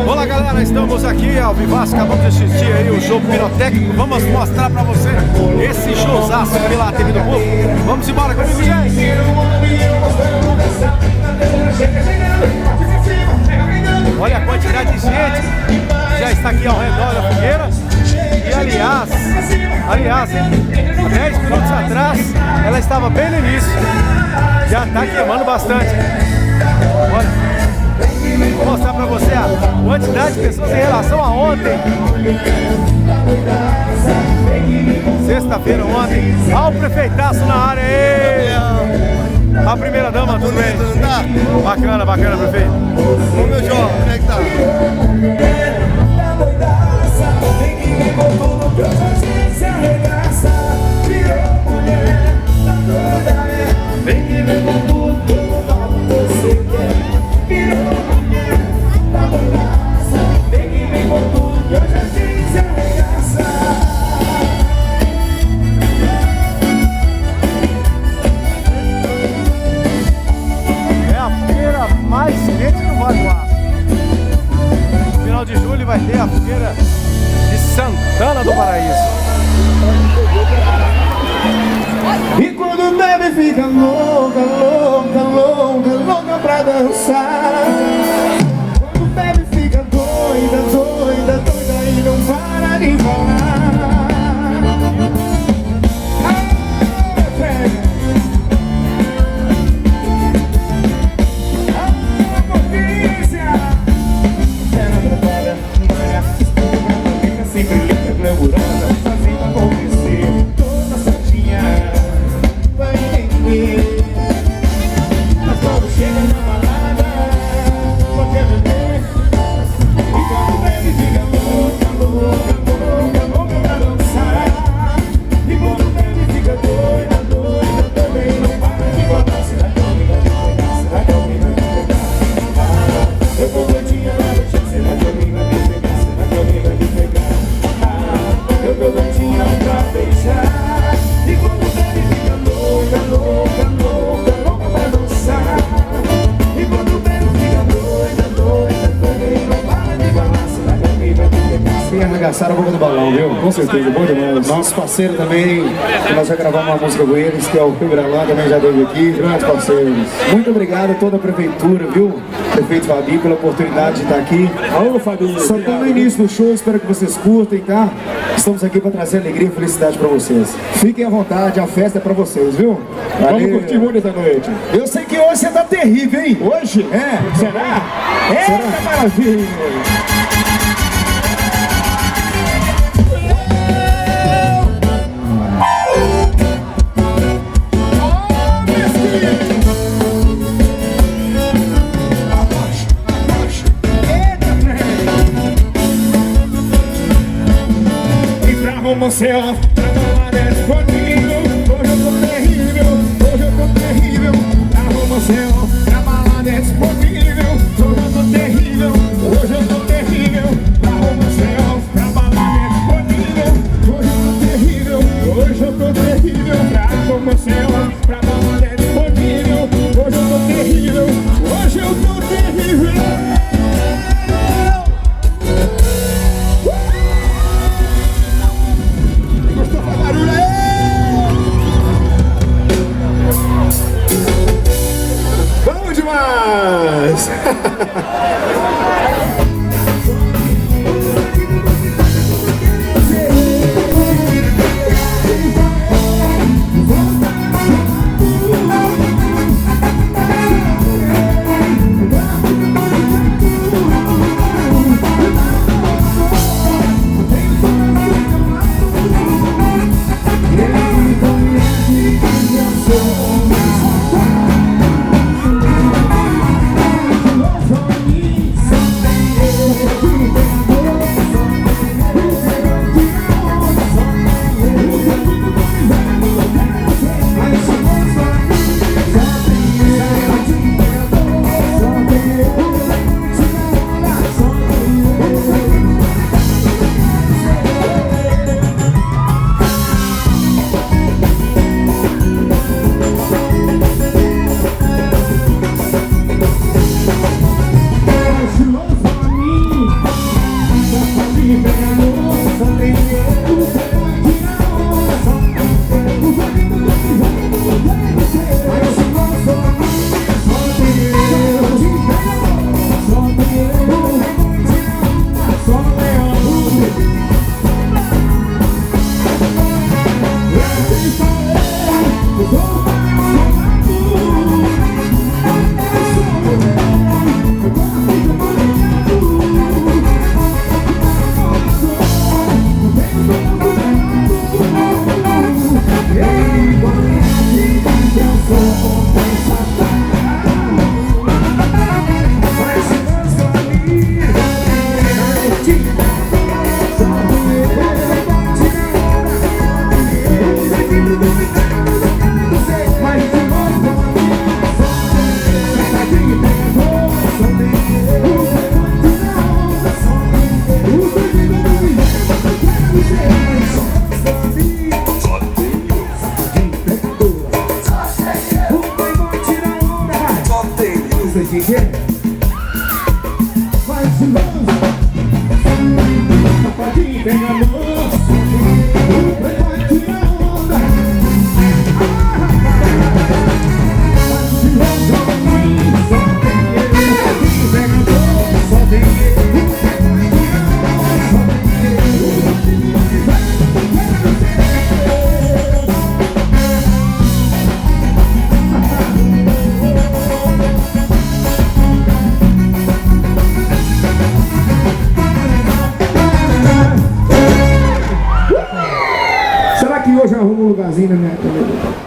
Olá galera, estamos aqui ao Vivaço, acabamos de assistir aí o jogo pirotécnico. Vamos mostrar pra você esse showzaço pela TV do Povo. Vamos embora comigo, gente! Olha a quantidade de gente que já está aqui ao redor da fogueira. E aliás, hein, há 10 minutos atrás ela estava bem no início. Já está queimando bastante. Olha, vou mostrar pra você a quantidade de pessoas em relação a ontem. Sexta-feira ontem. Olha o prefeitaço na área aí. A primeira dama, tudo bem? Bacana, bacana, prefeito. Ô meu João, como é que tá? Vem que vem com tudo, você quer. Virou mulher, tá bondaça. Vem que vem com tudo, que hoje a gente se arregaça. É a feira mais quente do Vale do Aço. No final de julho vai ter a feira de Santana do Paraíso. E quando bebe fica louca, louca, louca, louca pra dançar. Quando bebe fica doida, doida, doida e não para de falar. Potência. Ela trabalha, malha, fica sempre linda, glamourada, fazendo acontecer. Toda certinha. Mas quando chega na balada, pode beber. E quando bebe fica louca, louca, louca, louca pra dançar. E quando bebe fica doida, doida, doida e não para de falar. Será que alguém vai me pegar? Será que alguém vai me pegar? Eu tô doidinha na noite, será que alguém vai me pegar? Será que alguém vai me pegar? Eu tô doidinha pra beijar. E quando bebe fica louca, louca, louca, louca pra dançar. E quando bebe fica doida, doida, doida e não para de falar. Será que alguém vai me pegar? Sim, arregaçaram a boca do balão, viu? Com certeza, bom demais. Nosso parceiro também, que nós já gravamos uma música com eles, que é o Rio Granlã, também já esteve aqui, grandes parceiros. Muito obrigado a toda a prefeitura, viu? Prefeito Fabi, pela oportunidade de estar aqui. Alô, Fabinho. Só estamos no início do show, espero que vocês curtem, tá? Estamos aqui para trazer alegria e felicidade para vocês. Fiquem à vontade, a festa é para vocês, viu? Vamos curtir muito essa noite. Eu sei que hoje você tá terrível, hein? Hoje? É. Será? Eita maravilha! Você ó, trabalhar é disponível. Hoje eu tô terrível, hoje eu tô terrível. Você ó, trabalhar é disponível. Hoje eu tô terrível, hoje eu tô terrível. Você ó, trabalhar é disponível. Hoje eu tô terrível, hoje eu tô terrível. Você ó, trabalhar é disponível. Hoje eu tô terrível, hoje eu tô terrível. Gostou? Safadinho pega amor, vai tirar onda. Se não joga em mim, só tem ele. Safadinho pega amor, só tem ele. Vai tirar onda, só tem ele. Será que hoje eu arrumo um lugarzinho na minha cabeça?